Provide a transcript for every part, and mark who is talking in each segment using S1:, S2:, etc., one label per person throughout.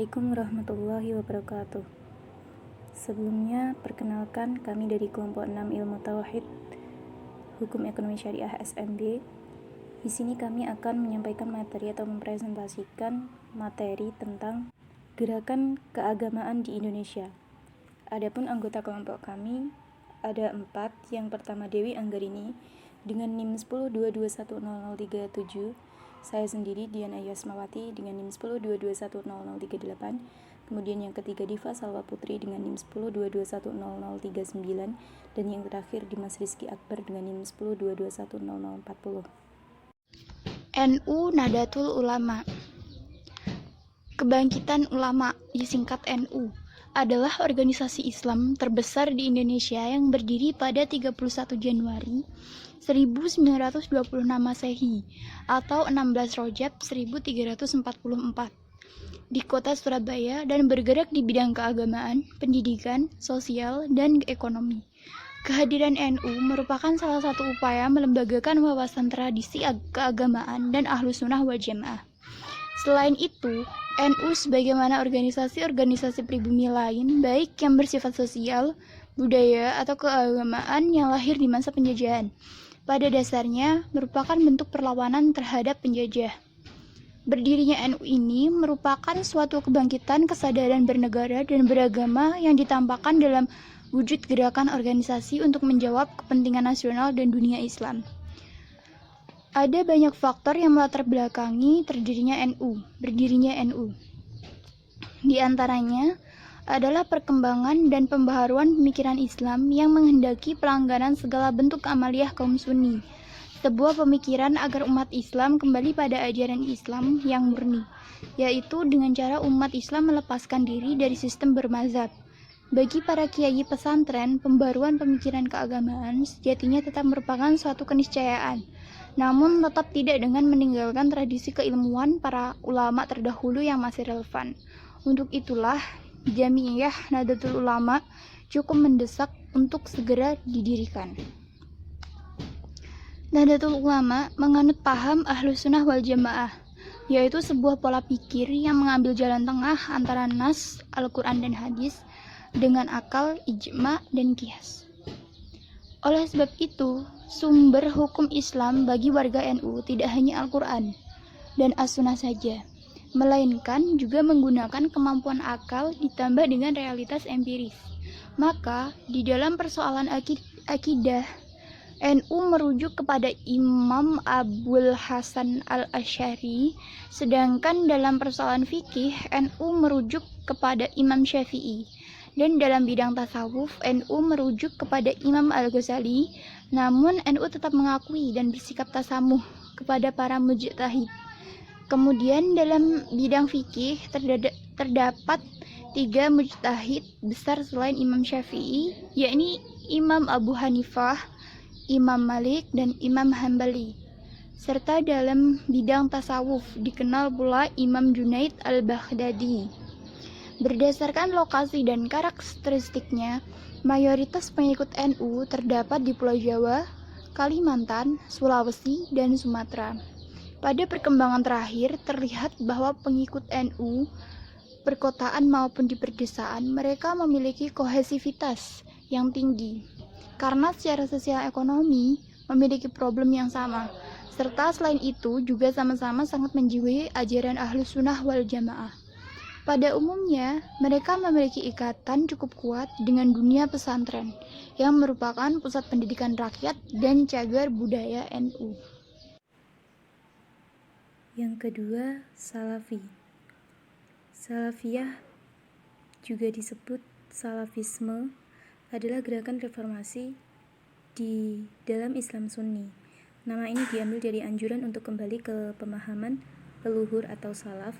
S1: Assalamualaikum warahmatullahi wabarakatuh. Sebelumnya, perkenalkan kami dari kelompok 6 Ilmu Tauhid Hukum Ekonomi Syariah SMB. Di sini kami akan menyampaikan materi atau mempresentasikan materi tentang gerakan keagamaan di Indonesia. Adapun anggota kelompok kami ada 4. Yang pertama Dewi Anggarini dengan NIM 1022100337. Saya sendiri Diana Yasmawati dengan NIM 1022100038. Kemudian yang ketiga Diva Salwa Putri dengan NIM 1022100039. Dan yang terakhir Dimas Rizky Akbar dengan NIM 1022100040.
S2: NU Nahdlatul Ulama. Kebangkitan Ulama, disingkat NU, adalah organisasi Islam terbesar di Indonesia yang berdiri pada 31 Januari 1926 Masehi atau 16 Rajab 1344 di kota Surabaya dan bergerak di bidang keagamaan, pendidikan, sosial, dan ekonomi. Kehadiran NU merupakan salah satu upaya melembagakan wawasan tradisi keagamaan dan Ahlus Sunnah wal Jamaah. Selain itu, NU sebagaimana organisasi-organisasi pribumi lain, baik yang bersifat sosial, budaya, atau keagamaan yang lahir di masa penjajahan, pada dasarnya merupakan bentuk perlawanan terhadap penjajah. Berdirinya NU ini merupakan suatu kebangkitan kesadaran bernegara dan beragama yang ditampakkan dalam wujud gerakan organisasi untuk menjawab kepentingan nasional dan dunia Islam. Ada banyak faktor yang melatar belakangi berdirinya NU. Di antaranya adalah perkembangan dan pembaharuan pemikiran Islam yang menghendaki pelanggaran segala bentuk amaliyah kaum Sunni, sebuah pemikiran agar umat Islam kembali pada ajaran Islam yang murni, yaitu dengan cara umat Islam melepaskan diri dari sistem bermazhab. Bagi para kiai pesantren, pembaruan pemikiran keagamaan sejatinya tetap merupakan suatu keniscayaan, namun tetap tidak dengan meninggalkan tradisi keilmuan para ulama terdahulu yang masih relevan. Untuk itulah, Jamiah Nahdlatul Ulama cukup mendesak untuk segera didirikan. Nahdlatul Ulama menganut paham Ahlus Sunnah wal Jamaah, yaitu sebuah pola pikir yang mengambil jalan tengah antara nas, Al-Quran dan hadis, dengan akal, ijma, dan qiyas. Oleh sebab itu, sumber hukum Islam bagi warga NU tidak hanya Al-Quran dan As-Sunnah saja, melainkan juga menggunakan kemampuan akal ditambah dengan realitas empiris. Maka, di dalam persoalan akidah, NU merujuk kepada Imam Abul Hasan al-Asy'ari, sedangkan dalam persoalan fikih, NU merujuk kepada Imam Syafi'i. Dan dalam bidang tasawuf, NU merujuk kepada Imam Al-Ghazali, namun NU tetap mengakui dan bersikap tasamuh kepada para mujtahid. Kemudian dalam bidang fikih terdapat 3 mujtahid besar selain Imam Syafi'i, yakni Imam Abu Hanifah, Imam Malik, dan Imam Hambali. Serta dalam bidang tasawuf dikenal pula Imam Junaid al-Baghdadi. Berdasarkan lokasi dan karakteristiknya, mayoritas pengikut NU terdapat di Pulau Jawa, Kalimantan, Sulawesi, dan Sumatera. Pada perkembangan terakhir, terlihat bahwa pengikut NU, perkotaan maupun di perdesaan, mereka memiliki kohesivitas yang tinggi, karena secara sosial ekonomi memiliki problem yang sama, serta selain itu juga sama-sama sangat menjiwai ajaran Ahlus Sunnah wal Jamaah. Pada umumnya, mereka memiliki ikatan cukup kuat dengan dunia pesantren, yang merupakan pusat pendidikan rakyat dan cagar budaya NU.
S1: Yang kedua, Salafi. Salafiyah juga disebut Salafisme adalah gerakan reformasi di dalam Islam Sunni. Nama ini diambil dari anjuran untuk kembali ke pemahaman leluhur atau salaf,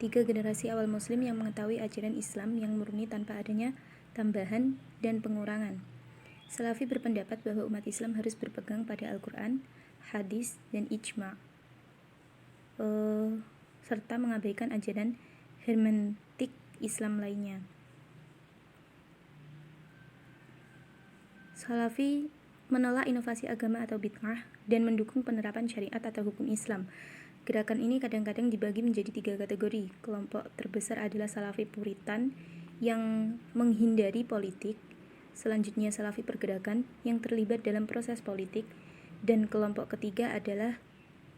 S1: 3 generasi awal muslim yang mengetahui ajaran Islam yang murni tanpa adanya tambahan dan pengurangan. Salafi berpendapat bahwa umat Islam harus berpegang pada Al-Quran, hadis, dan ijma', serta mengabaikan ajaran hermeneutik Islam lainnya. Salafi menolak inovasi agama atau bid'ah dan mendukung penerapan syariat atau hukum Islam. Gerakan ini kadang-kadang dibagi menjadi 3 kategori. Kelompok terbesar adalah Salafi Puritan yang menghindari politik, selanjutnya Salafi Pergerakan yang terlibat dalam proses politik, dan kelompok ketiga adalah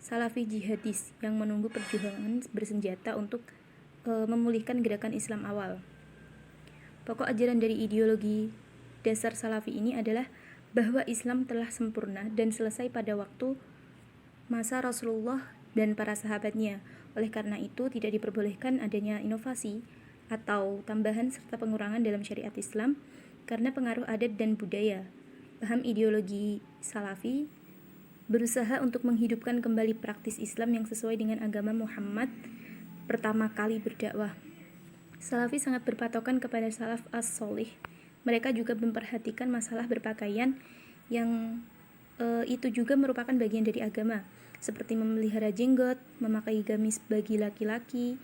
S1: Salafi Jihadis yang menunggu perjuangan bersenjata untuk memulihkan gerakan Islam awal. Pokok ajaran dari ideologi dasar Salafi ini adalah bahwa Islam telah sempurna dan selesai pada waktu masa Rasulullah dan para sahabatnya. Oleh karena itu, tidak diperbolehkan adanya inovasi atau tambahan serta pengurangan dalam syariat Islam karena pengaruh adat dan budaya. Paham ideologi Salafi berusaha untuk menghidupkan kembali praktis Islam yang sesuai dengan agama Muhammad pertama kali berdakwah. Salafi sangat berpatokan kepada salaf as-solih. Mereka juga memperhatikan masalah berpakaian yang itu juga merupakan bagian dari agama, seperti memelihara jenggot, memakai gamis bagi laki-laki,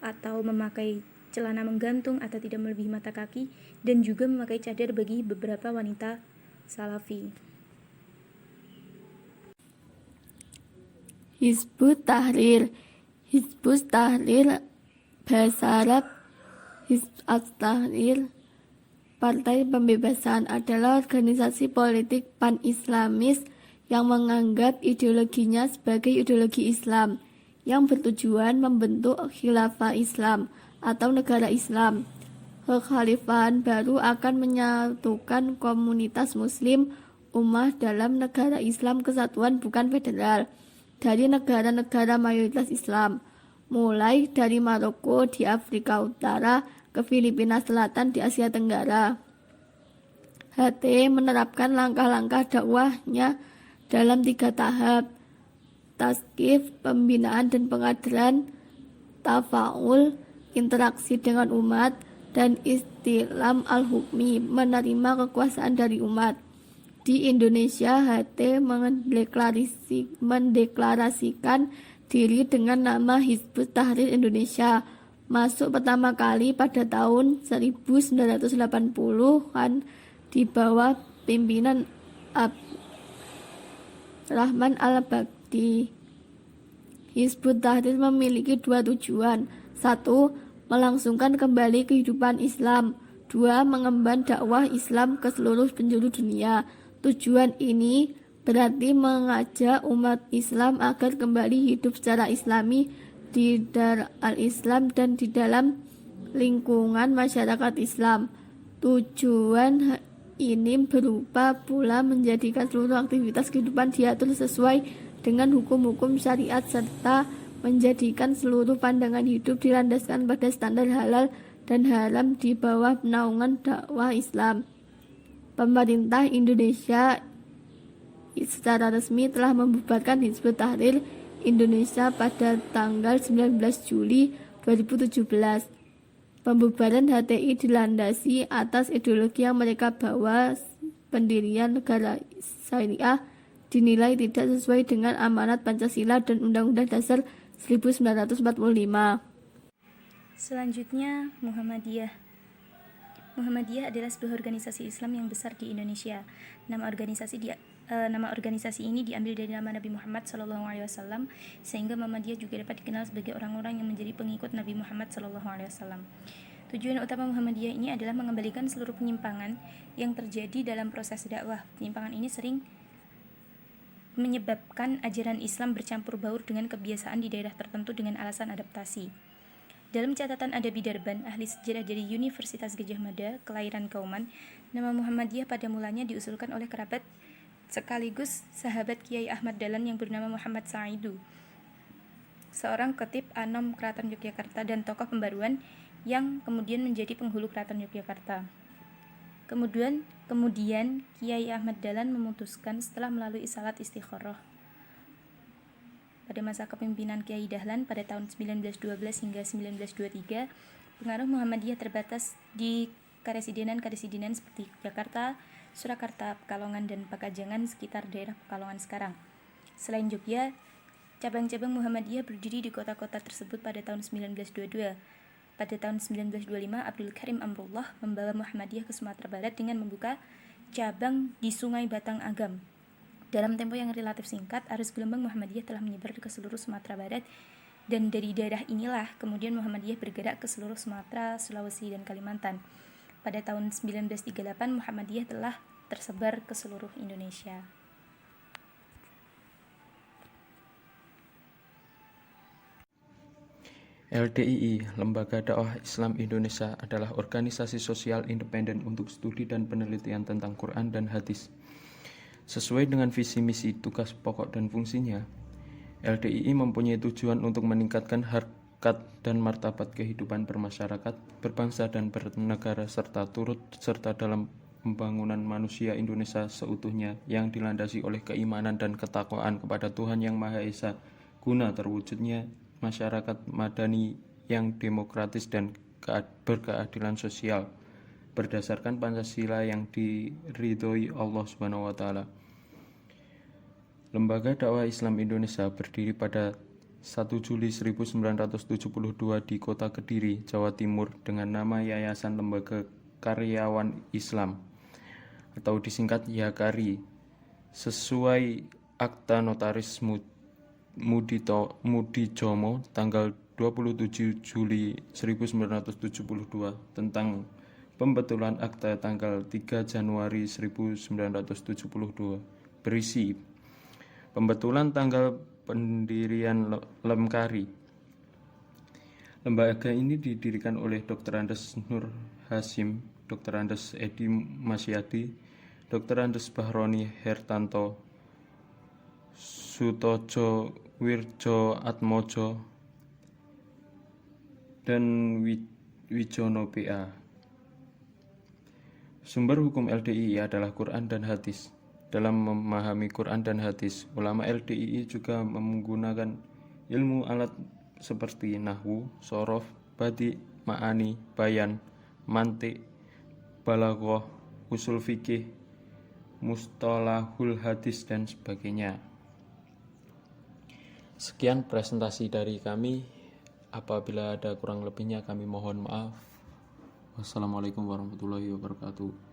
S1: atau memakai celana menggantung atau tidak melebihi mata kaki, dan juga memakai cadar bagi beberapa wanita Salafi.
S3: Hizbut Tahrir. Hizbut Tahrir bahasa Arab Hizb at-Tahrir. Partai Pembebasan adalah organisasi politik pan-Islamis yang menganggap ideologinya sebagai ideologi Islam yang bertujuan membentuk khilafah Islam atau negara Islam. Kekhalifahan baru akan menyatukan komunitas muslim ummah dalam negara Islam kesatuan bukan federal dari negara-negara mayoritas Islam, mulai dari Maroko di Afrika Utara ke Filipina Selatan di Asia Tenggara. HT menerapkan langkah-langkah dakwahnya dalam 3 tahap: taskif, pembinaan dan pengadilan, tafaul, interaksi dengan umat, dan istilam al-hukmi, menerima kekuasaan dari umat. Di Indonesia, HT mendeklarasikan diri dengan nama Hizbut Tahrir Indonesia, masuk pertama kali pada tahun 1980-an di bawah pimpinan Rahman al-Baghdadi. Hizbut Tahrir memiliki 2 tujuan. 1. Melangsungkan kembali kehidupan Islam. 2. Mengemban dakwah Islam ke seluruh penjuru dunia. Tujuan ini berarti mengajak umat Islam agar kembali hidup secara islami di Dar al-Islam dan di dalam lingkungan masyarakat Islam. Tujuan ini berupa pula menjadikan seluruh aktivitas kehidupan diatur sesuai dengan hukum-hukum syariat serta menjadikan seluruh pandangan hidup dilandaskan pada standar halal dan haram di bawah naungan dakwah Islam. Pemerintah Indonesia secara resmi telah membubarkan Hizbut Tahrir Indonesia pada tanggal 19 Juli 2017. Pembubaran HTI dilandasi atas ideologi yang mereka bawa. Pendirian negara syariah dinilai tidak sesuai dengan amanat Pancasila dan Undang-Undang Dasar 1945.
S1: Selanjutnya, Muhammadiyah. Muhammadiyah adalah sebuah organisasi Islam yang besar di Indonesia. Nama organisasi ini diambil dari nama Nabi Muhammad SAW, sehingga Muhammadiyah juga dapat dikenal sebagai orang-orang yang menjadi pengikut Nabi Muhammad SAW. Tujuan utama Muhammadiyah ini adalah mengembalikan seluruh penyimpangan yang terjadi dalam proses dakwah. Penyimpangan ini sering menyebabkan ajaran Islam bercampur baur dengan kebiasaan di daerah tertentu dengan alasan adaptasi. Dalam catatan Adabi Darban, ahli sejarah dari Universitas Gadjah Mada, kelahiran Kauman, nama Muhammadiyah pada mulanya diusulkan oleh kerabat sekaligus sahabat Kiai Ahmad Dahlan yang bernama Muhammad Sa'idu, seorang khatib Anom Keraton Yogyakarta dan tokoh pembaruan yang kemudian menjadi penghulu Keraton Yogyakarta. Kemudian Kiai Ahmad Dahlan memutuskan setelah melalui salat istikharah pada masa kepemimpinan Kiai Dahlan pada tahun 1912 hingga 1923, pengaruh Muhammadiyah terbatas di karesidenan seperti Jakarta, Surakarta, Pekalongan, dan Pakajangan sekitar daerah Pekalongan sekarang. Selain Jogja, cabang-cabang Muhammadiyah berdiri di kota-kota tersebut pada tahun 1922. Pada tahun 1925, Abdul Karim Amrullah membawa Muhammadiyah ke Sumatera Barat dengan membuka cabang di Sungai Batang Agam. Dalam tempo yang relatif singkat, arus gelombang Muhammadiyah telah menyebar ke seluruh Sumatera Barat, dan dari daerah inilah kemudian Muhammadiyah bergerak ke seluruh Sumatera, Sulawesi, dan Kalimantan. Pada tahun 1938, Muhammadiyah telah tersebar ke seluruh Indonesia.
S4: LDII, Lembaga Dakwah Islam Indonesia, adalah organisasi sosial independen untuk studi dan penelitian tentang Quran dan hadis. Sesuai dengan visi misi, tugas pokok dan fungsinya, LDII mempunyai tujuan untuk meningkatkan harkat dan martabat kehidupan bermasyarakat, berbangsa dan bernegara, serta turut serta dalam pembangunan manusia Indonesia seutuhnya yang dilandasi oleh keimanan dan ketakwaan kepada Tuhan Yang Maha Esa, guna terwujudnya masyarakat madani yang demokratis dan berkeadilan sosial berdasarkan Pancasila yang diridhoi Allah SWT. Lembaga Dakwah Islam Indonesia berdiri pada 1 Juli 1972 di Kota Kediri, Jawa Timur dengan nama Yayasan Lembaga Karyawan Islam atau disingkat YAKARI, sesuai Akta Notaris Mudijomo tanggal 27 Juli 1972 tentang pembetulan akta tanggal 3 Januari 1972 berisi pembetulan tanggal pendirian Lemkari. Lembaga ini didirikan oleh Dr. Andes Nur Hasim, Dr. Andes Edi Masyadi, Dr. Andes Bahroni Hertanto, Sutojo Wirjo Atmojo, dan Wijono PA. Sumber hukum LDII adalah Quran dan hadis. Dalam memahami Quran dan hadis, ulama LDII juga menggunakan ilmu alat seperti nahwu, sorof, badi, ma'ani, bayan, mantik, balaghah, usul fikih, mustalahul hadis, dan sebagainya. Sekian presentasi dari kami. Apabila ada kurang lebihnya kami mohon maaf. Wassalamualaikum warahmatullahi wabarakatuh.